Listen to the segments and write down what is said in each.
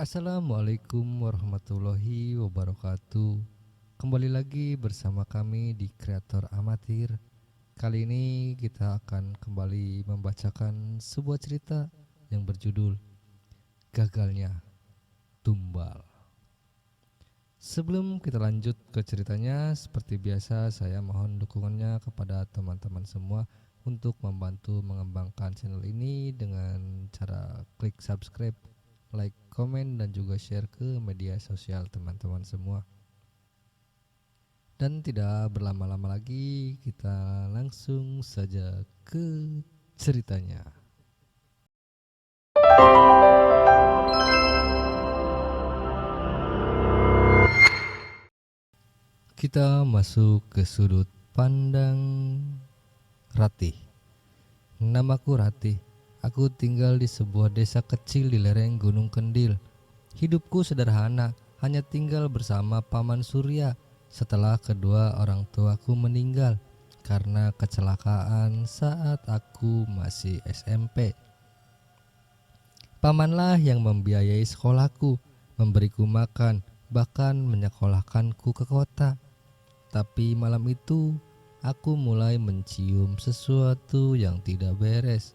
Assalamualaikum warahmatullahi wabarakatuh. Kembali lagi bersama kami di Kreator Amatir. Kali ini kita akan kembali membacakan sebuah cerita yang berjudul Gagalnya Tumbal. Sebelum kita lanjut ke ceritanya, seperti biasa saya mohon dukungannya kepada teman-teman semua untuk membantu mengembangkan channel ini dengan cara klik subscribe, like, komen, dan juga share ke media sosial teman-teman semua. Dan tidak berlama-lama lagi, kita langsung saja ke ceritanya. Kita masuk ke sudut pandang Ratih. Namaku Ratih. Aku tinggal di sebuah desa kecil di lereng Gunung Kendil. Hidupku sederhana, hanya tinggal bersama Paman Surya setelah kedua orang tuaku meninggal karena kecelakaan saat aku masih SMP. Pamanlah yang membiayai sekolahku, memberiku makan, bahkan menyekolahkanku ke kota. Tapi malam itu aku mulai mencium sesuatu yang tidak beres.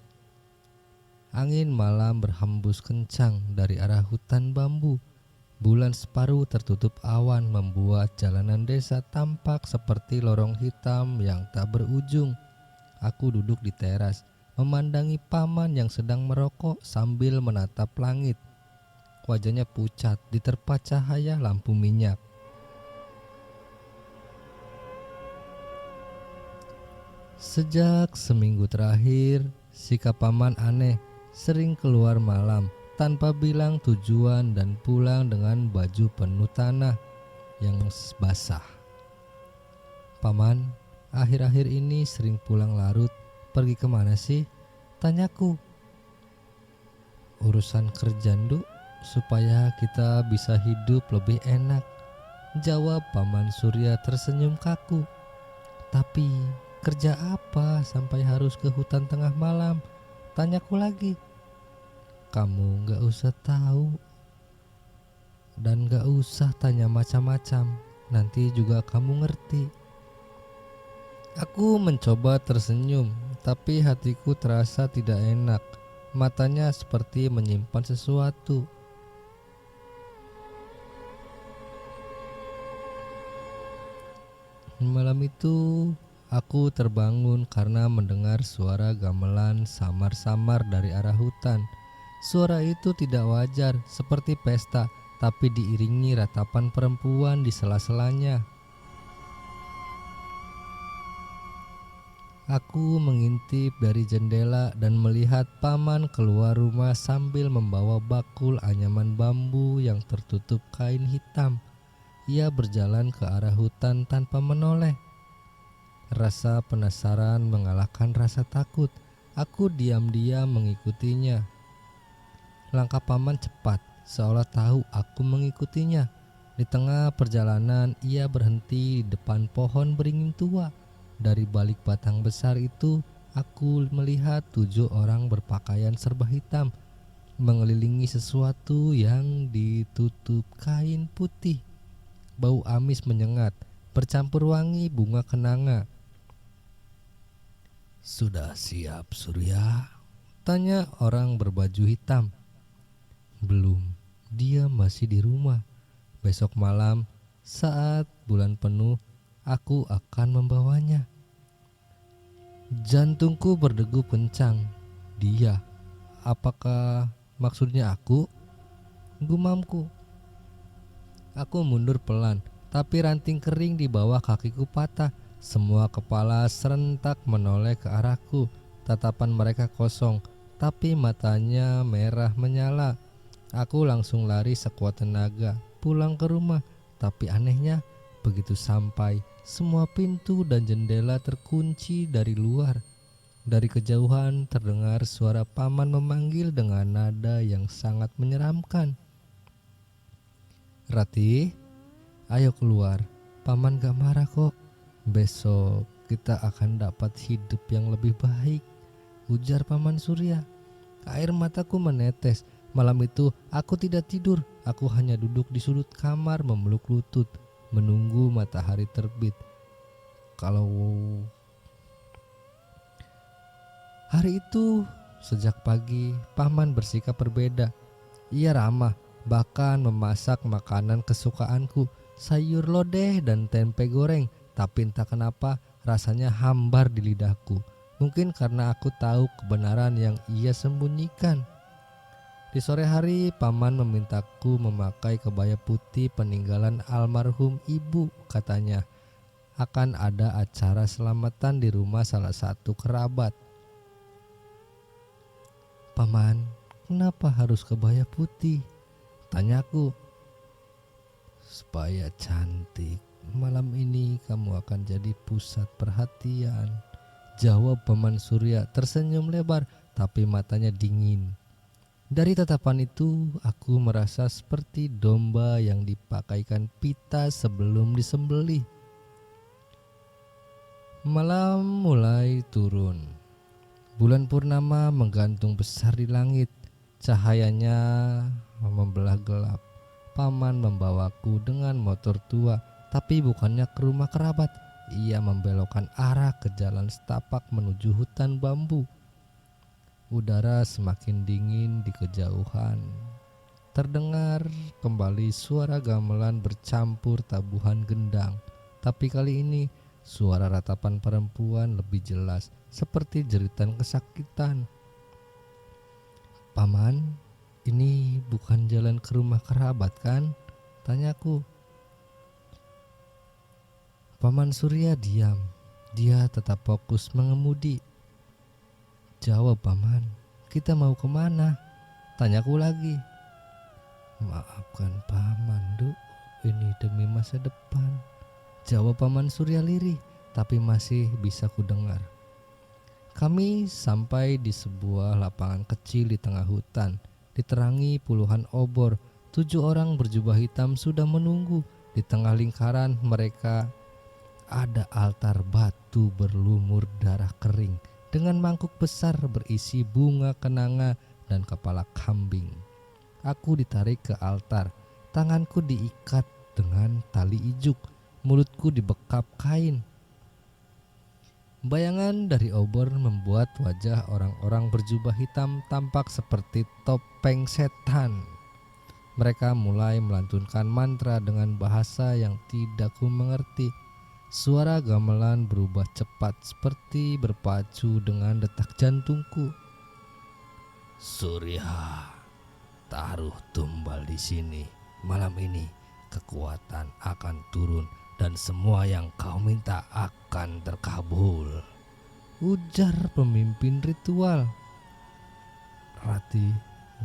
Angin malam berhembus kencang dari arah hutan bambu. Bulan separuh tertutup awan membuat jalanan desa tampak seperti lorong hitam yang tak berujung. Aku duduk di teras, memandangi paman yang sedang merokok sambil menatap langit. Wajahnya pucat diterpa cahaya lampu minyak. Sejak seminggu terakhir, sikap paman aneh, sering keluar malam tanpa bilang tujuan dan pulang dengan baju penuh tanah yang basah. Paman, akhir-akhir ini sering pulang larut. Pergi kemana sih? Tanyaku. Urusan kerja, Nduk, supaya kita bisa hidup lebih enak, jawab Paman Surya tersenyum kaku. Tapi kerja apa sampai harus ke hutan tengah malam? Tanyaku lagi. Kamu gak usah tahu dan gak usah tanya macam-macam, nanti juga kamu ngerti. Aku mencoba tersenyum, tapi hatiku terasa tidak enak. Matanya seperti menyimpan sesuatu. Malam itu aku terbangun karena mendengar suara gamelan samar-samar dari arah hutan. Suara itu tidak wajar, seperti pesta, tapi diiringi ratapan perempuan di sela-selanya. Aku mengintip dari jendela dan melihat paman keluar rumah sambil membawa bakul anyaman bambu yang tertutup kain hitam. Ia berjalan ke arah hutan tanpa menoleh. Rasa penasaran mengalahkan rasa takut. Aku diam-diam mengikutinya. Langkah paman cepat, seolah tahu aku mengikutinya. Di tengah perjalanan, ia berhenti di depan pohon beringin tua. Dari balik batang besar itu, aku melihat 7 orang berpakaian serba hitam mengelilingi sesuatu yang ditutup kain putih. Bau amis menyengat, bercampur wangi bunga kenanga. Sudah siap, Surya? Tanya orang berbaju hitam. Belum, dia masih di rumah. Besok malam, saat bulan penuh, aku akan membawanya. Jantungku berdegup kencang. Dia, apakah maksudnya aku? Gumamku. Aku mundur pelan, tapi ranting kering di bawah kakiku patah. Semua kepala serentak menoleh ke arahku. Tatapan mereka kosong, tapi matanya merah menyala. Aku langsung lari sekuat tenaga, pulang ke rumah. Tapi anehnya, begitu sampai, semua pintu dan jendela terkunci dari luar. Dari kejauhan terdengar suara paman memanggil dengan nada yang sangat menyeramkan. Ratih, ayo keluar. Paman gak marah kok. Besok kita akan dapat hidup yang lebih baik, ujar Paman Surya. Air mataku menetes. Malam itu aku tidak tidur. Aku hanya duduk di sudut kamar memeluk lutut, menunggu matahari terbit. Kalau hari itu, sejak pagi, Paman bersikap berbeda. Ia ramah, bahkan memasak makanan kesukaanku, sayur lodeh dan tempe goreng. Tapi entah kenapa rasanya hambar di lidahku. Mungkin karena aku tahu kebenaran yang ia sembunyikan. Di sore hari, Paman memintaku memakai kebaya putih peninggalan almarhum ibu. Katanya akan ada acara selamatan di rumah salah satu kerabat. Paman, kenapa harus kebaya putih? Tanyaku. Supaya cantik. Malam ini kamu akan jadi pusat perhatian, jawab Paman Surya tersenyum lebar, tapi matanya dingin. Dari tatapan itu, aku merasa seperti domba yang dipakaikan pita sebelum disembelih. Malam mulai turun. Bulan purnama menggantung besar di langit. Cahayanya membelah gelap. Paman membawaku dengan motor tua, tapi bukannya ke rumah kerabat. Ia membelokkan arah ke jalan setapak menuju hutan bambu. Udara semakin dingin di kejauhan. Terdengar kembali suara gamelan bercampur tabuhan gendang. Tapi kali ini suara ratapan perempuan lebih jelas, seperti jeritan kesakitan. Paman, ini bukan jalan ke rumah kerabat kan? Tanyaku. Paman Surya diam. Dia tetap fokus mengemudi. Jawab Paman, kita mau kemana? Tanyaku lagi. Maafkan Paman, Duk, ini demi masa depan. Jawab Paman Surya lirih, tapi masih bisa kudengar. Kami sampai di sebuah lapangan kecil di tengah hutan, diterangi puluhan obor. 7 orang berjubah hitam sudah menunggu. Di tengah lingkaran mereka ada altar batu berlumur darah kering, dengan mangkuk besar berisi bunga kenanga dan kepala kambing. Aku ditarik ke altar, tanganku diikat dengan tali ijuk, mulutku dibekap kain. Bayangan dari obor membuat wajah orang-orang berjubah hitam tampak seperti topeng setan. Mereka mulai melantunkan mantra dengan bahasa yang tidak ku mengerti. Suara gamelan berubah cepat seperti berpacu dengan detak jantungku. Surya, taruh tumbal di sini. Malam ini kekuatan akan turun dan semua yang kau minta akan terkabul, ujar pemimpin ritual. Rati,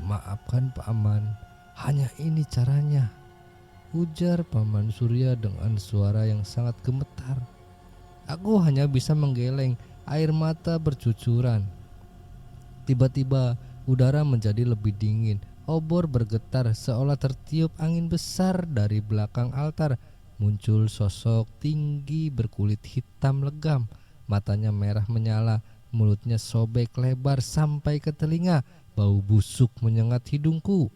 maafkan Paman, hanya ini caranya, ujar Paman Surya dengan suara yang sangat gemetar. Aku hanya bisa menggeleng, air mata bercucuran. Tiba-tiba udara menjadi lebih dingin. Obor bergetar seolah tertiup angin besar. Dari belakang altar muncul sosok tinggi berkulit hitam legam. Matanya merah menyala, mulutnya sobek lebar sampai ke telinga. Bau busuk menyengat hidungku.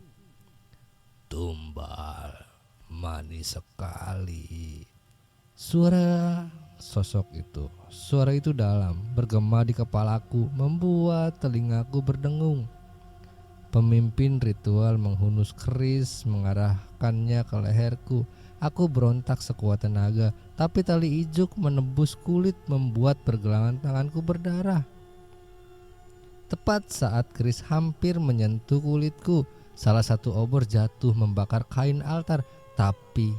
Tumbal, manis sekali, suara sosok itu. Suara itu dalam, bergema di kepalaku, membuat telingaku berdengung. Pemimpin ritual menghunus keris, mengarahkannya ke leherku. Aku berontak sekuat tenaga, tapi tali ijuk menembus kulit, membuat pergelangan tanganku berdarah. Tepat saat keris hampir menyentuh kulitku, salah satu obor jatuh membakar kain altar, tapi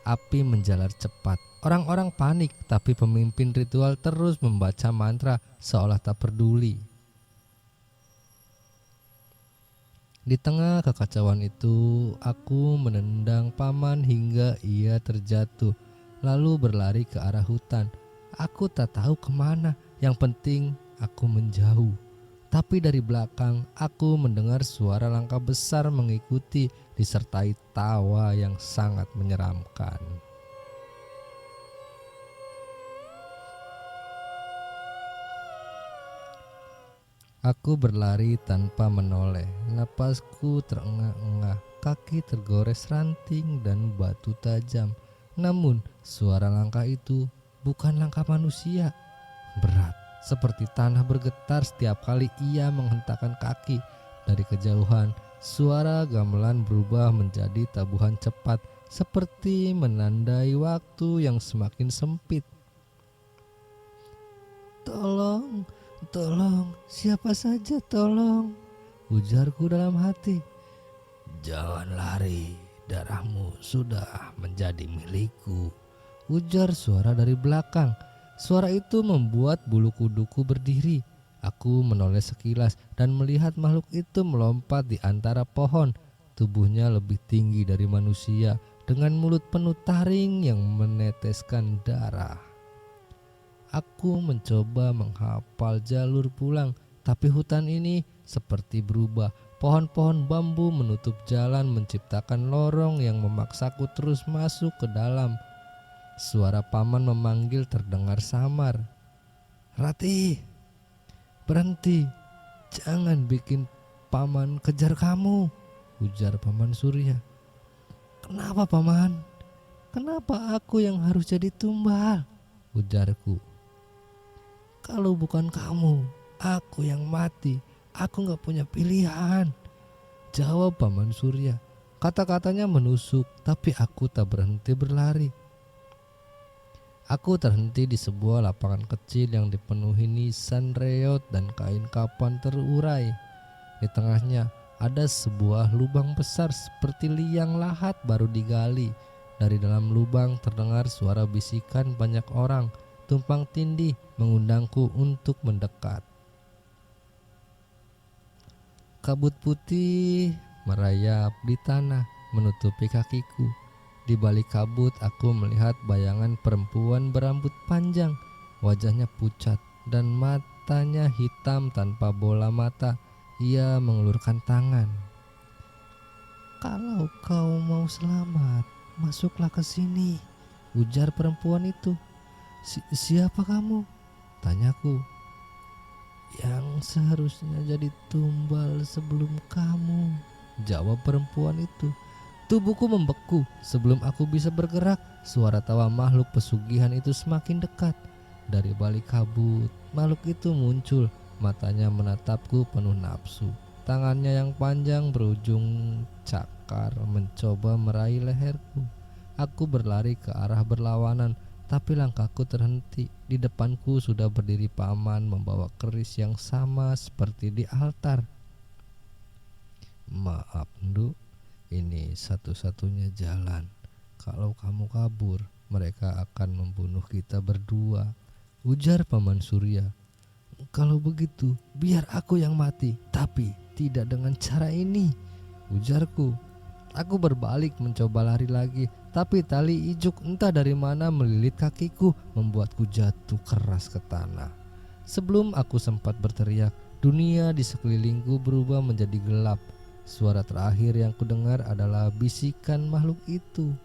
api menjalar cepat. Orang-orang panik, tapi pemimpin ritual terus membaca mantra seolah tak peduli. Di tengah kekacauan itu, aku menendang Paman hingga ia terjatuh, lalu berlari ke arah hutan. Aku tak tahu kemana, yang penting aku menjauh. Tapi dari belakang, aku mendengar suara langkah besar mengikuti, disertai tawa yang sangat menyeramkan. Aku berlari tanpa menoleh, napasku terengah-engah, kaki kaki tergores ranting dan batu tajam. Namun suara langkah itu bukan langkah manusia. Berat, seperti tanah bergetar setiap kali ia menghentakkan kaki. Dari kejauhan, suara gamelan berubah menjadi tabuhan cepat, seperti menandai waktu yang semakin sempit. "Tolong, tolong, siapa saja tolong," ujarku dalam hati. "Jangan lari, darahmu sudah menjadi milikku," ujar suara dari belakang. Suara itu membuat bulu kuduku berdiri. Aku menoleh sekilas dan melihat makhluk itu melompat di antara pohon. Tubuhnya lebih tinggi dari manusia, dengan mulut penuh taring yang meneteskan darah. Aku mencoba menghafal jalur pulang, tapi hutan ini seperti berubah. Pohon-pohon bambu menutup jalan, menciptakan lorong yang memaksaku terus masuk ke dalam. Suara paman memanggil terdengar samar. "Rati, berhenti, jangan bikin paman kejar kamu," ujar paman Surya. "Kenapa paman? Kenapa aku yang harus jadi tumbal?" ujarku. "Kalau bukan kamu, aku yang mati. Aku gak punya pilihan," jawab paman Surya. Kata-katanya menusuk, tapi aku tak berhenti berlari. Aku terhenti di sebuah lapangan kecil yang dipenuhi nisan reot dan kain kapan terurai. Di tengahnya ada sebuah lubang besar seperti liang lahat baru digali. Dari dalam lubang terdengar suara bisikan banyak orang tumpang tindih mengundangku untuk mendekat. Kabut putih merayap di tanah menutupi kakiku. Di balik kabut aku melihat bayangan perempuan berambut panjang. Wajahnya pucat dan matanya hitam tanpa bola mata. Ia mengulurkan tangan. "Kalau kau mau selamat, masuklah ke sini," ujar perempuan itu. Siapa kamu?" tanyaku. "Yang seharusnya jadi tumbal sebelum kamu," jawab perempuan itu. Tubuhku membeku sebelum aku bisa bergerak. Suara tawa makhluk pesugihan itu semakin dekat. Dari balik kabut, makhluk itu muncul. Matanya menatapku penuh nafsu. Tangannya yang panjang berujung cakar mencoba meraih leherku. Aku berlari ke arah berlawanan, tapi langkahku terhenti. Di depanku sudah berdiri paman membawa keris yang sama seperti di altar. "Maaf, Nduk, ini satu-satunya jalan. Kalau kamu kabur, mereka akan membunuh kita berdua," ujar paman Surya. "Kalau begitu, biar aku yang mati, tapi tidak dengan cara ini," ujarku. Aku berbalik mencoba lari lagi, tapi tali ijuk entah dari mana melilit kakiku, membuatku jatuh keras ke tanah. Sebelum aku sempat berteriak, dunia di sekelilingku berubah menjadi gelap. Suara terakhir yang kudengar adalah bisikan makhluk itu.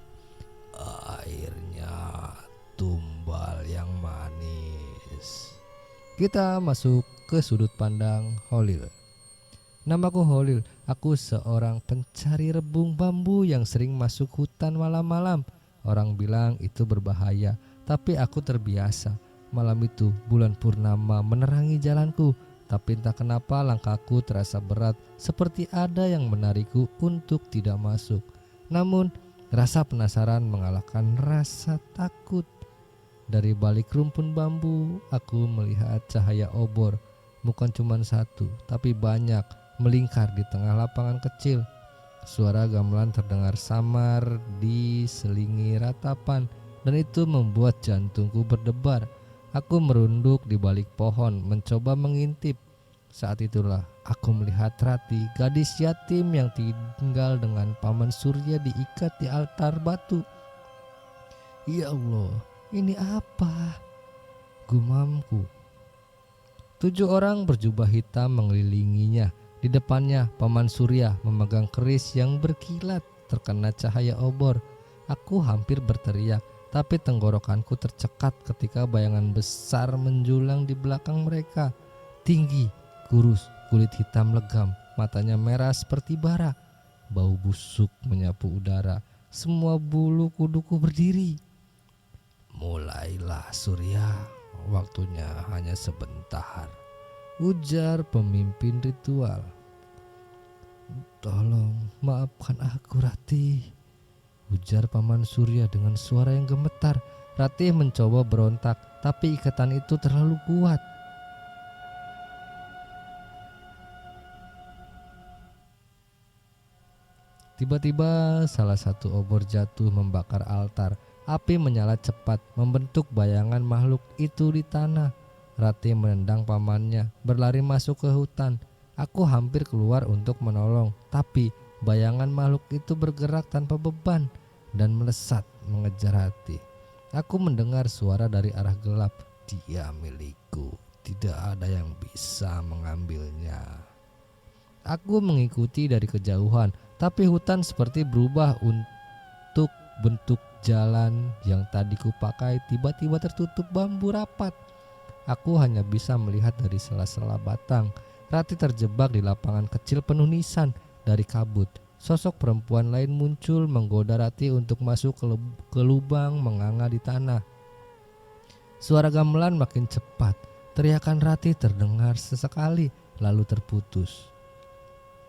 "Akhirnya tumbal yang manis." Kita masuk ke sudut pandang Holil. "Namaku Holil, aku seorang pencari rebung bambu yang sering masuk hutan malam-malam. Orang bilang itu berbahaya, tapi aku terbiasa. Malam itu bulan purnama menerangi jalanku, tapi entah kenapa langkahku terasa berat, seperti ada yang menarikku untuk tidak masuk. Namun rasa penasaran mengalahkan rasa takut. Dari balik rumpun bambu, aku melihat cahaya obor. Bukan cuma satu, tapi banyak, melingkar di tengah lapangan kecil. Suara gamelan terdengar samar diselingi ratapan, dan itu membuat jantungku berdebar. Aku merunduk di balik pohon, mencoba mengintip. Saat itulah aku melihat Rati, gadis yatim yang tinggal dengan paman Surya, diikat di altar batu. "Ya Allah, ini apa?" gumamku. 7 orang berjubah hitam mengelilinginya. Di depannya paman Surya memegang keris yang berkilat terkena cahaya obor. Aku hampir berteriak, tapi tenggorokanku tercekat ketika bayangan besar menjulang di belakang mereka. Tinggi, kurus, kulit hitam legam, matanya merah seperti bara. bau busuk menyapu udara. Semua bulu kuduku berdiri. Mulailah Surya, waktunya hanya sebentar, ujar pemimpin ritual. Tolong maafkan aku Ratih, ujar Paman Surya dengan suara yang gemetar. Ratih mencoba berontak, tapi ikatan itu terlalu kuat. Tiba-tiba salah satu obor jatuh membakar altar. Api menyala cepat, membentuk bayangan makhluk itu di tanah. Ratih menendang pamannya, berlari masuk ke hutan. Aku hampir keluar untuk menolong, tapi bayangan makhluk itu bergerak tanpa beban dan melesat mengejar Ratih. Aku mendengar suara dari arah gelap. Dia milikku, tidak ada yang bisa mengambilnya. Aku mengikuti dari kejauhan, tapi hutan seperti berubah untuk bentuk jalan yang tadi kupakai tiba-tiba tertutup bambu rapat. Aku hanya bisa melihat dari sela-sela batang. Ratih terjebak di lapangan kecil penuh nisan dari kabut. Sosok perempuan lain muncul menggoda Ratih untuk masuk ke lubang menganga di tanah. Suara gamelan makin cepat. Teriakan Ratih terdengar sesekali lalu terputus.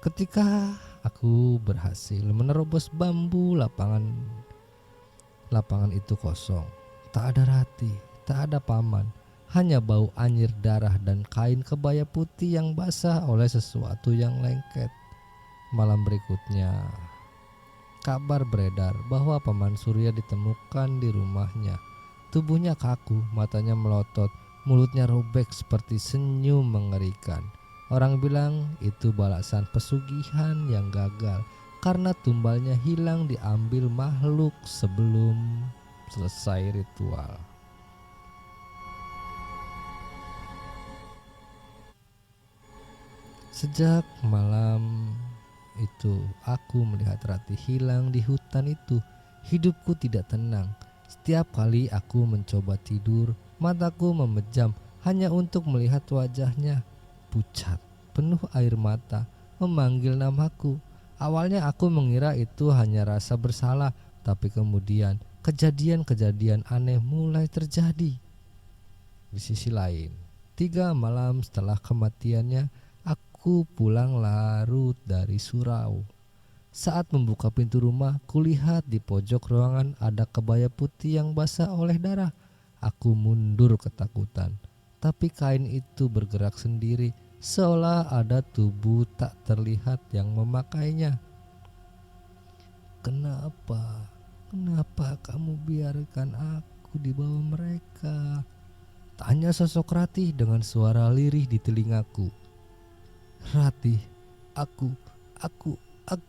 Ketika aku berhasil menerobos bambu, lapangan itu kosong. Tak ada Ratih, tak ada paman, hanya bau anyir darah dan kain kebaya putih yang basah oleh sesuatu yang lengket. Malam berikutnya, kabar beredar bahwa Paman Surya ditemukan di rumahnya. Tubuhnya kaku, matanya melotot, mulutnya robek seperti senyum mengerikan. Orang bilang itu balasan pesugihan yang gagal karena tumbalnya hilang diambil makhluk sebelum selesai ritual. Sejak malam itu aku melihat Ratih hilang di hutan itu. Hidupku tidak tenang. Setiap kali aku mencoba tidur, mataku memejam hanya untuk melihat wajahnya pucat, penuh air mata, memanggil namaku. Awalnya aku mengira itu hanya rasa bersalah, tapi kemudian kejadian-kejadian aneh mulai terjadi. Di sisi lain, 3 malam setelah kematiannya, aku pulang larut dari surau. Saat membuka pintu rumah, kulihat di pojok ruangan ada kebaya putih yang basah oleh darah. Aku mundur ketakutan, tapi kain itu bergerak sendiri, seolah ada tubuh tak terlihat yang memakainya. Kenapa kamu biarkan aku dibawa mereka? Tanya sosok Ratih dengan suara lirih di telingaku. Ratih, aku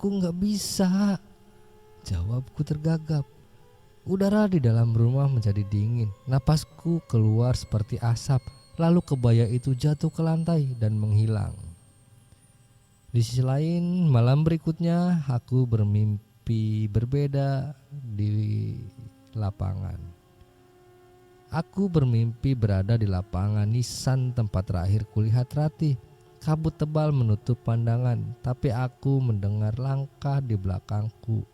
nggak bisa, jawabku tergagap. Udara di dalam rumah menjadi dingin, napasku keluar seperti asap, lalu kebaya itu jatuh ke lantai dan menghilang. Di sisi lain, malam berikutnya aku bermimpi berbeda di lapangan. Aku bermimpi berada di lapangan nisan tempat terakhir kulihat Ratih. Kabut tebal menutup pandangan, tapi aku mendengar langkah di belakangku.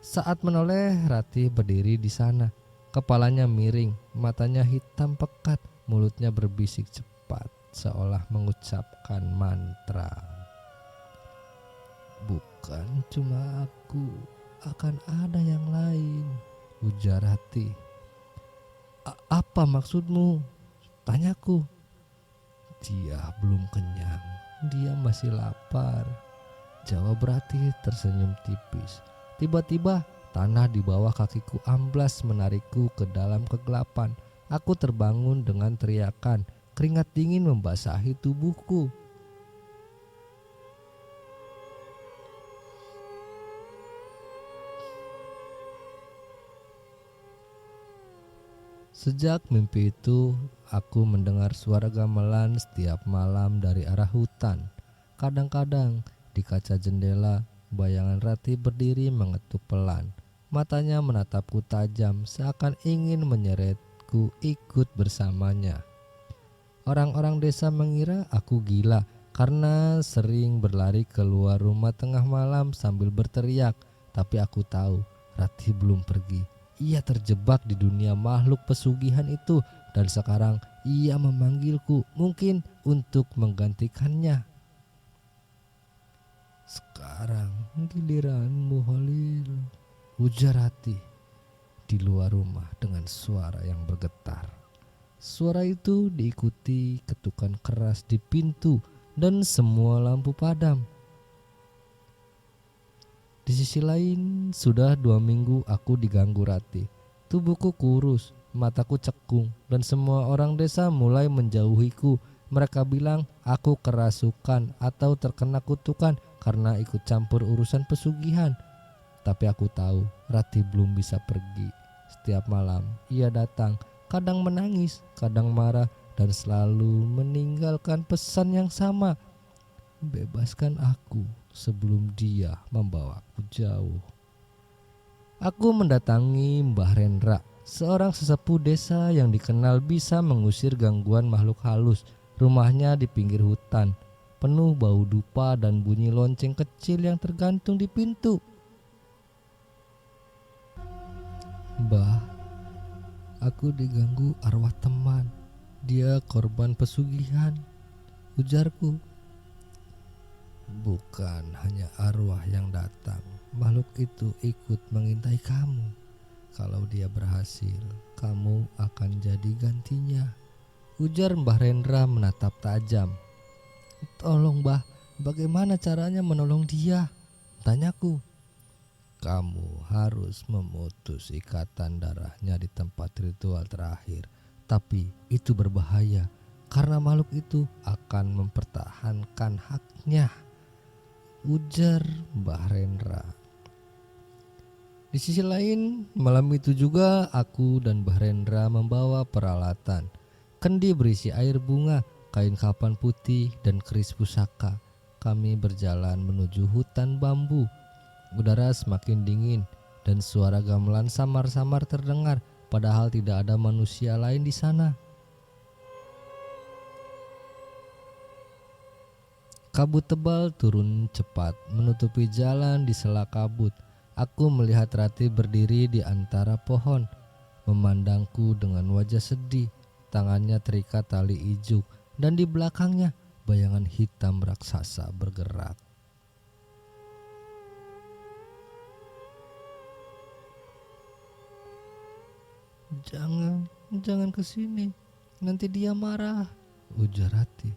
Saat menoleh, Ratih berdiri di sana. Kepalanya miring, matanya hitam pekat, mulutnya berbisik cepat, seolah mengucapkan mantra. Bukan cuma aku, akan ada yang lain, ujar Ratih. Apa maksudmu? Tanyaku. Dia belum kenyang, dia masih lapar, jawab Ratih tersenyum tipis. Tiba-tiba tanah di bawah kakiku amblas menarikku ke dalam kegelapan. Aku terbangun dengan teriakan, keringat dingin membasahi tubuhku. Sejak mimpi itu, aku mendengar suara gamelan setiap malam dari arah hutan. Kadang-kadang di kaca jendela, bayangan Ratih berdiri mengetuk pelan. Matanya menatapku tajam, seakan ingin menyeretku ikut bersamanya. Orang-orang desa mengira aku gila karena sering berlari keluar rumah tengah malam sambil berteriak. Tapi aku tahu Ratih belum pergi. Ia terjebak di dunia makhluk pesugihan itu dan sekarang ia memanggilku, mungkin untuk menggantikannya. "Sekarang giliranmu, Holil," ujar Ratih di luar rumah dengan suara yang bergetar. Suara itu diikuti ketukan keras di pintu dan semua lampu padam. Di sisi lain, sudah 2 minggu aku diganggu Ratih. Tubuhku kurus, mataku cekung, dan semua orang desa mulai menjauhiku. Mereka bilang aku kerasukan atau terkena kutukan karena ikut campur urusan pesugihan. Tapi aku tahu Ratih belum bisa pergi. Setiap malam ia datang, kadang menangis, kadang marah, dan selalu meninggalkan pesan yang sama. "Bebaskan aku sebelum dia membawaku jauh." Aku mendatangi Mbah Rendra, seorang sesepuh desa yang dikenal bisa mengusir gangguan makhluk halus. Rumahnya di pinggir hutan, penuh bau dupa dan bunyi lonceng kecil yang tergantung di pintu. "Mbah, aku diganggu arwah teman. Dia korban pesugihan," ujarku. "Bukan hanya arwah yang datang, makhluk itu ikut mengintai kamu. Kalau dia berhasil, kamu akan jadi gantinya," ujar Mbah Rendra menatap tajam. "Tolong Mbah, bagaimana caranya menolong dia?" tanyaku. "Kamu harus memutus ikatan darahnya di tempat ritual terakhir. Tapi itu berbahaya karena makhluk itu akan mempertahankan haknya," ujar Mbah Rendra. Di sisi lain, malam itu juga aku dan Mbah Rendra membawa peralatan. Kendi berisi air bunga, kain kapan putih, dan keris pusaka. Kami berjalan menuju hutan bambu. Udara semakin dingin dan suara gamelan samar-samar terdengar, padahal tidak ada manusia lain di sana. Kabut tebal turun cepat menutupi jalan di sela kabut. Aku melihat Ratih berdiri di antara pohon, memandangku dengan wajah sedih. Tangannya terikat tali ijuk dan di belakangnya bayangan hitam raksasa bergerak. Jangan kesini, nanti dia marah," ujar Ratih.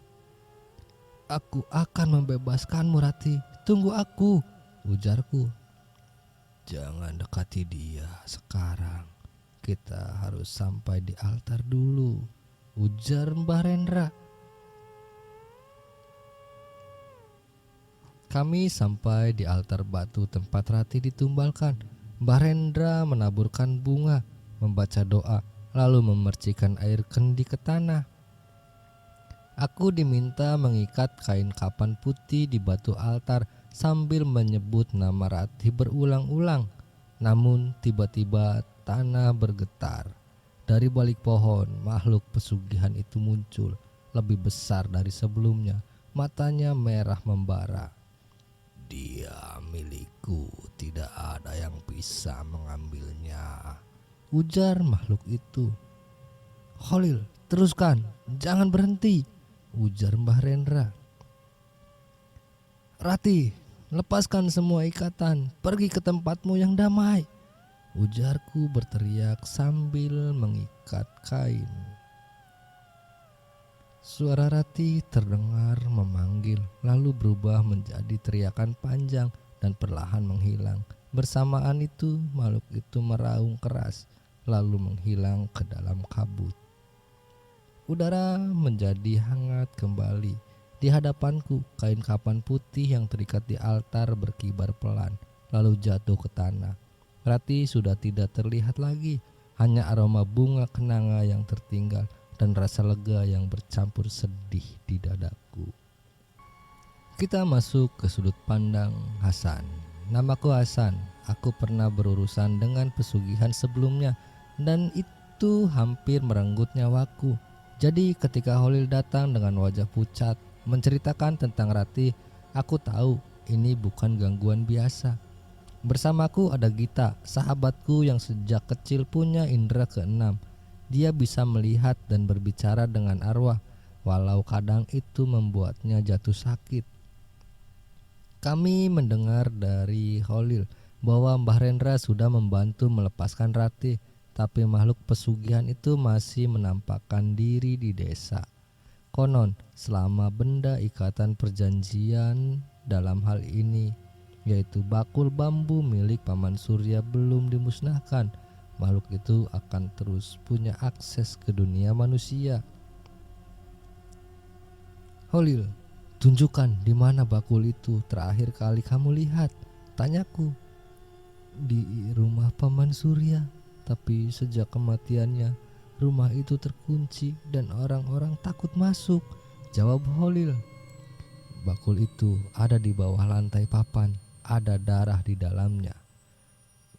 "Aku akan membebaskanmu, Ratih. Tunggu aku," ujarku. "Jangan dekati dia sekarang. Kita harus sampai di altar dulu," ujar Mbah Rendra. Kami sampai di altar batu tempat Ratih ditumbalkan. Mbah Rendra menaburkan bunga, membaca doa, lalu memercikan air kendi ke tanah. Aku diminta mengikat kain kapan putih di batu altar sambil menyebut nama Ratih berulang-ulang. Namun tiba-tiba tanah bergetar. Dari balik pohon, makhluk pesugihan itu muncul, lebih besar dari sebelumnya. Matanya merah membara. "Dia milikku, tidak ada yang bisa mengambilnya," ujar makhluk itu. "Holil, teruskan, jangan berhenti," ujar Mbah Rendra. "Ratih, lepaskan semua ikatan, pergi ke tempatmu yang damai," ujarku berteriak sambil mengikat kain. Suara Ratih terdengar memanggil, lalu berubah menjadi teriakan panjang dan perlahan menghilang. Bersamaan itu makhluk itu meraung keras, lalu menghilang ke dalam kabut. Udara menjadi hangat kembali. Di hadapanku, kain kapan putih yang terikat di altar berkibar pelan, lalu jatuh ke tanah. Ratih sudah tidak terlihat lagi, hanya aroma bunga kenanga yang tertinggal dan rasa lega yang bercampur sedih di dadaku. Kita masuk ke sudut pandang Hasan. "Namaku Hasan, aku pernah berurusan dengan pesugihan sebelumnya dan itu hampir merenggut nyawaku. Jadi ketika Holil datang dengan wajah pucat, menceritakan tentang Ratih. Aku tahu ini bukan gangguan biasa. Bersamaku ada Gita, sahabatku yang sejak kecil punya indera keenam. Dia bisa melihat dan berbicara dengan arwah, walau kadang itu membuatnya jatuh sakit. Kami mendengar dari Holil bahwa Mbah Rendra sudah membantu melepaskan Ratih, tapi makhluk pesugihan itu masih menampakkan diri di desa. Konon, selama benda ikatan perjanjian dalam hal ini, yaitu bakul bambu milik Paman Surya belum dimusnahkan, makhluk itu akan terus punya akses ke dunia manusia. Holil, tunjukkan di mana bakul itu terakhir kali kamu lihat, tanyaku. Di rumah Paman Surya, tapi sejak kematiannya, rumah itu terkunci dan orang-orang takut masuk, jawab Holil. Bakul itu ada di bawah lantai papan, ada darah di dalamnya,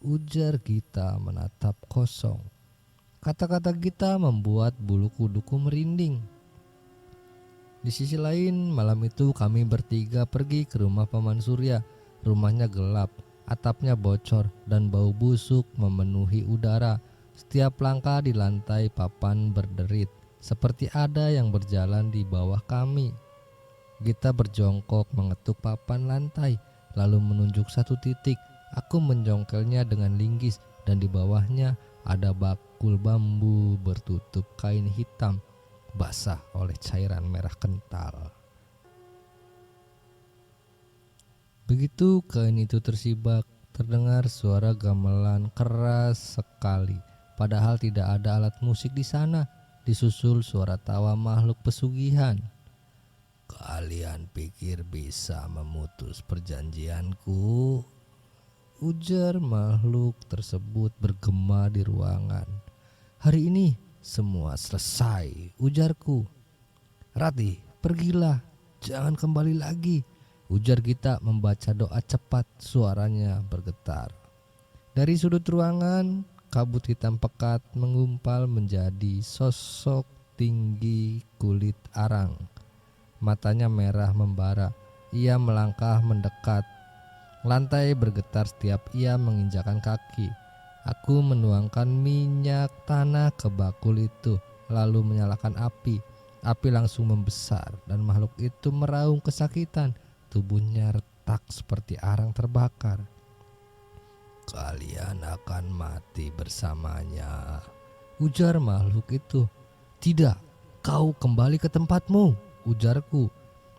ujar Gita menatap kosong. Kata-kata Gita membuat bulu kuduku merinding. Di sisi lain, malam itu kami bertiga pergi ke rumah Paman Surya. Rumahnya gelap, atapnya bocor dan bau busuk memenuhi udara. Setiap langkah di lantai papan berderit, seperti ada yang berjalan di bawah kami. Gita berjongkok mengetuk papan lantai, lalu menunjuk satu titik. Aku menjongkelnya dengan linggis dan di bawahnya ada bakul bambu bertutup kain hitam basah oleh cairan merah kental. Begitu kain itu tersibak, terdengar suara gamelan keras sekali. Padahal tidak ada alat musik di sana. Disusul suara tawa makhluk pesugihan. Kalian pikir bisa memutus perjanjianku? Ujar makhluk tersebut bergema di ruangan. Hari ini semua selesai, ujarku. Ratih, pergilah, jangan kembali lagi, ujar Gita membaca doa cepat, suaranya bergetar. Dari sudut ruangan, kabut hitam pekat mengumpal menjadi sosok tinggi kulit arang. Matanya merah membara, ia melangkah mendekat. Lantai bergetar setiap ia menginjakan kaki. Aku menuangkan minyak tanah ke bakul itu, lalu menyalakan api. Api langsung membesar dan makhluk itu meraung kesakitan. Tubuhnya retak seperti arang terbakar. Kalian akan mati bersamanya, ujar makhluk itu. Tidak, kau kembali ke tempatmu, ujarku.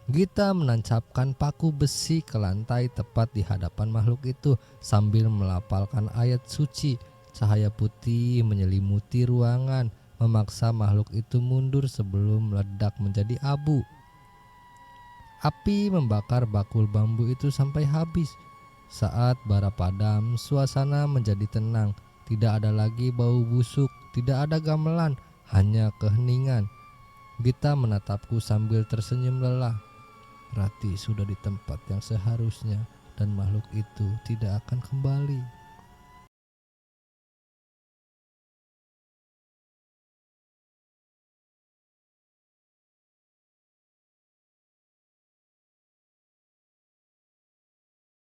Gita menancapkan paku besi ke lantai tepat di hadapan makhluk itu sambil melafalkan ayat suci. Cahaya putih menyelimuti ruangan, memaksa makhluk itu mundur sebelum meledak menjadi abu. Api membakar bakul bambu itu sampai habis. Saat bara padam, suasana menjadi tenang. Tidak ada lagi bau busuk, tidak ada gamelan, hanya keheningan. Gita menatapku sambil tersenyum lelah. Ratih sudah di tempat yang seharusnya dan makhluk itu tidak akan kembali.